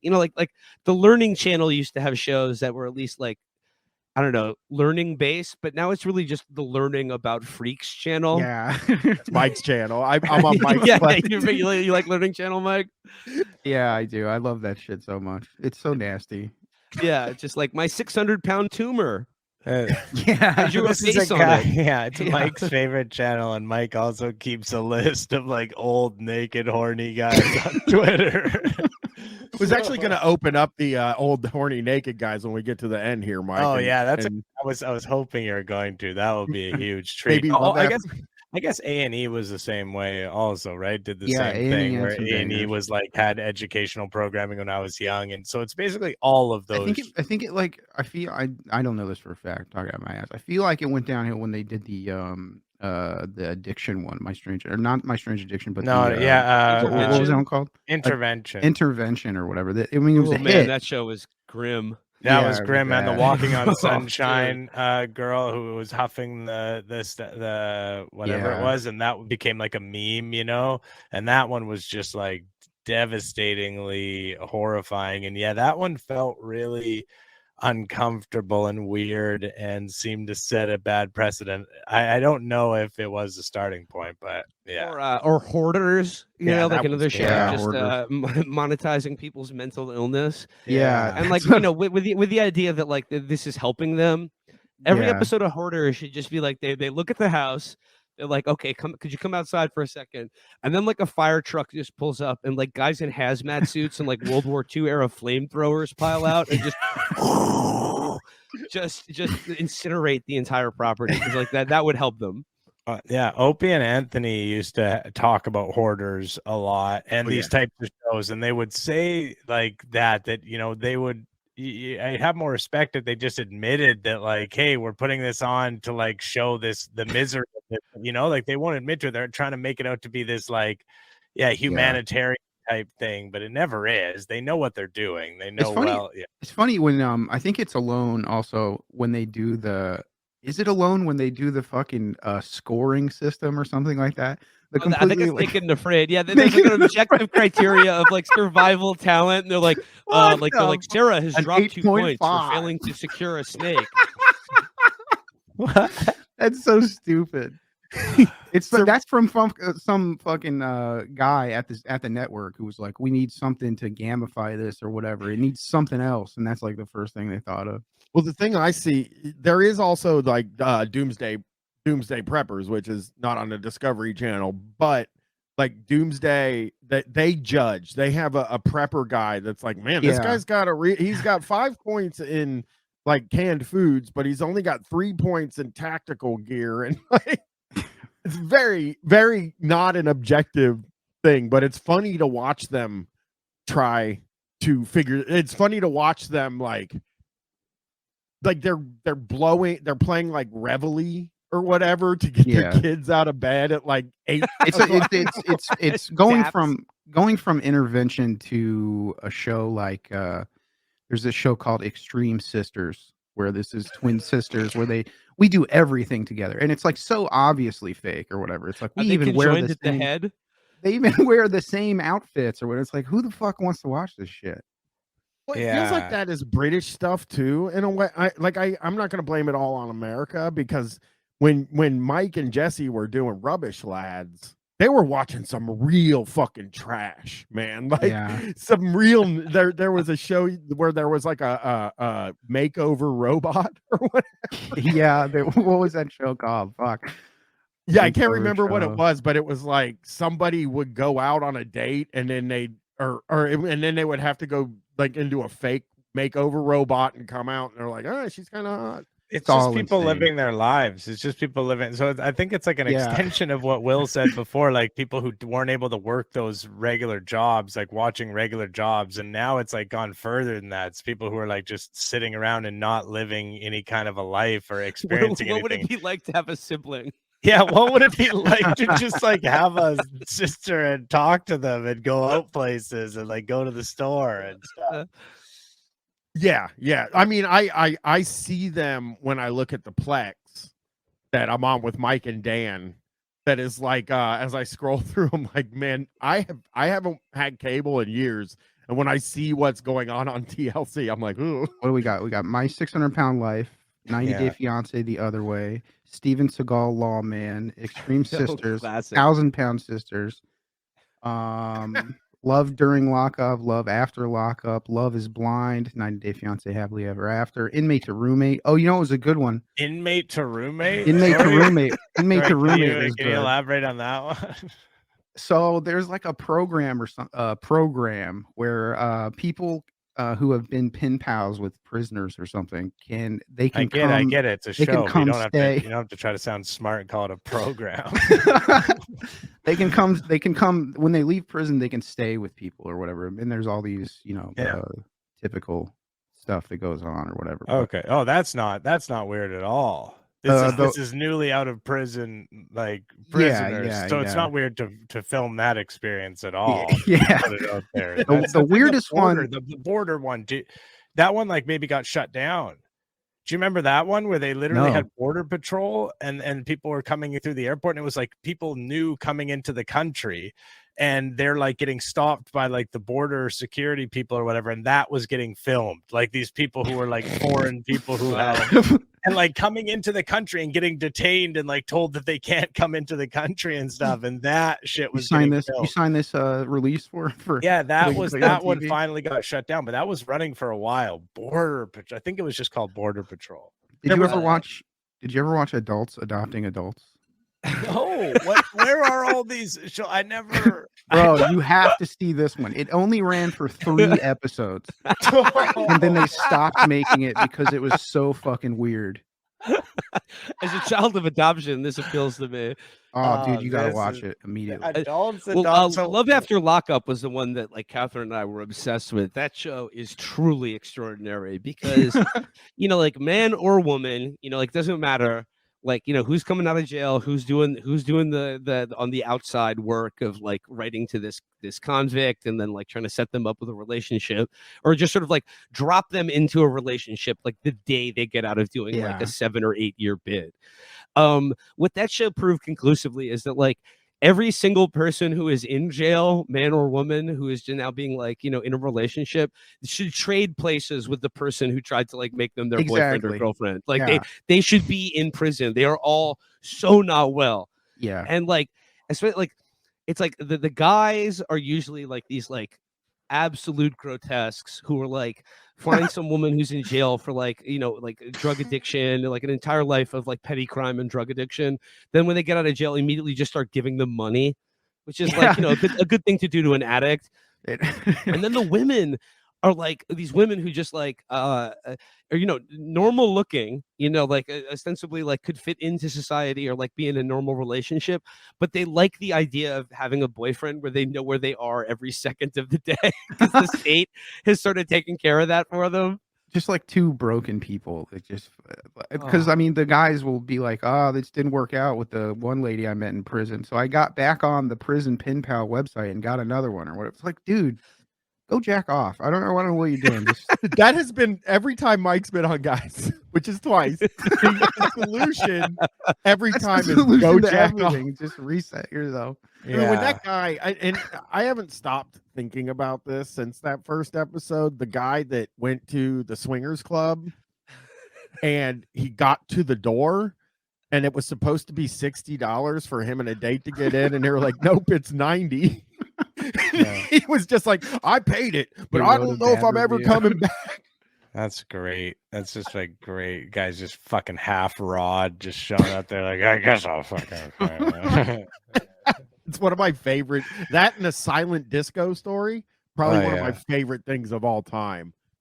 like the Learning Channel used to have shows that were at least like, I don't know, learning based, but now it's really just the Learning About Freaks channel. Yeah. It's Mike's channel. I'm on Mike's. Yeah, like, you like Learning Channel, Mike? Yeah, I do. I love that shit so much. It's so nasty. Yeah, just like my 600-pound tumor. Yeah. I drew a This is face a on guy, it. yeah, it's Yeah. Mike's favorite channel, and Mike also keeps a list of like old naked horny guys on Twitter. I was actually going to open up the old horny naked guys when we get to the end here, Mike. Oh yeah, and I was hoping you were going to. That would be a huge treat. Maybe Oh, love I guess A&E was the same way also, right? Did the Yeah, same A&E thing had where some A&E bangers. was like had educational programming when I was young, and so it's basically all of those. I think it like I feel I don't know this for a fact. Talking out my ass. I feel like it went downhill when they did the addiction one, not My Strange Addiction, but No, the, yeah, what was that one called? Intervention. Intervention or whatever. I mean, it was Oh a man, hit. that show was grim. That Yeah, was it was grim, and the bad. Walking on Oh, Sunshine girl who was huffing the whatever it Yeah. was, and that became like a meme, and that one was just like devastatingly horrifying. And yeah, that one felt really uncomfortable and weird and seemed to set a bad precedent. I don't know if it was the starting point, but yeah. Or Hoarders, Yeah, like that another was show bad. just Hoarders. monetizing people's mental illness. Yeah. And like, with the idea that like this is helping them. Every Yeah. episode of Hoarders should just be like they look at the house. They're like, okay, could you come outside for a second? And then like a fire truck just pulls up, and like guys in hazmat suits and like World War II era flamethrowers pile out and just incinerate the entire property, because like that would help them. Yeah, Opie and Anthony used to talk about Hoarders a lot and these types of shows, and they would say like that they would. I have more respect that they just admitted that, like, hey, we're putting this on to like show the misery of it, like they won't admit to it. They're trying to make it out to be this like, humanitarian type thing, but it never is. They know what they're doing. They know well. Yeah. It's funny when I think it's Alone also when they do is it Alone when they do the fucking scoring system or something like that? I think it's Naked and Afraid. Yeah, there's like an objective criteria of like survival talent, and they're like, Sarah has dropped 2 points for failing to secure a snake. That's so stupid. That's from some fucking guy at the network who was like, we need something to gamify this or whatever. It needs something else, and that's like the first thing they thought of. Well, the thing I see, there is also like Doomsday Preppers, which is not on the Discovery Channel, but like Doomsday, that they judge. They have a prepper guy that's like, man, this guy's got he's got 5 points in like canned foods, but he's only got 3 points in tactical gear, and like it's very, very not an objective thing, but it's funny to watch them try to figure. It's funny to watch them like they're playing like Reveille or whatever to get their kids out of bed at like 8. It's going from Intervention to a show like there's this show called Extreme Sisters where this is twin sisters where we do everything together, and it's like so obviously fake or whatever. It's like we even wear the head. They even wear the same outfits or what. It's like, who the fuck wants to watch this shit? Well, it feels like that is British stuff too, in a way. I'm not going to blame it all on America, because when Mike and Jesse were doing Rubbish Lads, they were watching some real fucking trash, man. Like some real. There was a show where there was like a makeover robot or whatever. Yeah, what was that show called? Fuck. Yeah, I can't remember what it was, but it was like somebody would go out on a date, and then and then they would have to go like into a fake makeover robot and come out, and they're like, oh, she's kind of hot. It's just people living their lives. It's just people living. So I think it's like an extension of what Will said before, like people who weren't able to work those regular jobs, like watching regular jobs. And now it's like gone further than that. It's people who are like just sitting around and not living any kind of a life or experiencing what would anything. it be like to have a sibling? Yeah, what would it be like to just like have a sister and talk to them and go out places and like go to the store and stuff? Yeah. I mean, I see them when I look at the Plex that I'm on with Mike and Dan. That is like as I scroll through, I'm like, man, I haven't had cable in years, And when I see what's going on TLC, I'm like, ooh. What do we got? We got My 600-Pound Life, 90 Day Fiance the other way, Steven Seagal Lawman, Extreme Sisters, classic. 1,000-Pound Sisters, Love During Lockup, Love After Lockup, Love Is Blind, 90 Day Fiance Happily Ever After, Inmate to Roommate. Oh, you know, it was a good one. Inmate to Roommate? Inmate to Roommate. Inmate to Roommate was Can you good. elaborate on that one? So there's like a program or some program where people who have been pen pals with prisoners or something I get it. It's a show. You don't have to try to sound smart and call it a program. They can come when they leave prison, they can stay with people or whatever. And there's all these, typical stuff that goes on or whatever. Okay. Oh, that's not weird at all. This is newly out of prison, like prisoners. So it's not weird to film that experience at all. Yeah. Put it out there. The weirdest one, the border one, that one like maybe got shut down. Do you remember that one where they literally had border patrol and people were coming through the airport and it was like people knew coming into the country and they're like getting stopped by like the border security people or whatever, and that was getting filmed, like these people who were like foreign people who had and like coming into the country and getting detained and like told that they can't come into the country and stuff, and that shit was you signed this release for that one finally got shut down, but that was running for a while. Border Patrol, I think it was just called Border Patrol. Did you ever watch Adults Adopting Adults? No, where are all these shows? I never. Bro, you have to see this one. It only ran for 3 episodes, and then they stopped making it because it was so fucking weird. As a child of adoption, this appeals to me. Oh, dude, you gotta watch it immediately. Love After Lockup was the one that like Catherine and I were obsessed with. That show is truly extraordinary because, like man or woman, like doesn't matter. Like, who's coming out of jail, who's doing the on the outside work of like writing to this convict and then like trying to set them up with a relationship or just sort of like drop them into a relationship like the day they get out of doing like a 7 or 8 year bid. What that show proved conclusively is that like every single person who is in jail, man or woman, who is now being like, in a relationship, should trade places with the person who tried to like make them their boyfriend or girlfriend. Like they should be in prison. They are all so not well. Yeah. And like, especially like, it's like the guys are usually like these like absolute grotesques who are like find some woman who's in jail for like like drug addiction, like an entire life of like petty crime and drug addiction. Then when they get out of jail, immediately just start giving them money, which is like a good thing to do to an addict. And then the women are like these women who just like are normal looking, like ostensibly like could fit into society or like be in a normal relationship, but they like the idea of having a boyfriend where they know where they are every second of the day because the state has sort of taken care of that for them. Just like 2 broken people that just because I mean the guys will be like, this didn't work out with the one lady I met in prison, so I got back on the prison pen pal website and got another one or whatever. It's like, dude, go jack off. I don't know what you're doing. That has been every time Mike's been on, guys, which is twice. The solution every time is go jack off. Just reset yourself. Yeah. When that guy, I haven't stopped thinking about this since that first episode. The guy that went to the swingers club and he got to the door and it was supposed to be $60 for him and a date to get in. And they were like, nope, it's $90. He was just like, I paid it, but I don't know if I'm ever coming back. That's great. That's just like great. Guys just fucking half rod, just showing up there like, I guess I'll fucking. It's one of my favorite. That and a silent disco story. Probably one of my favorite things of all time.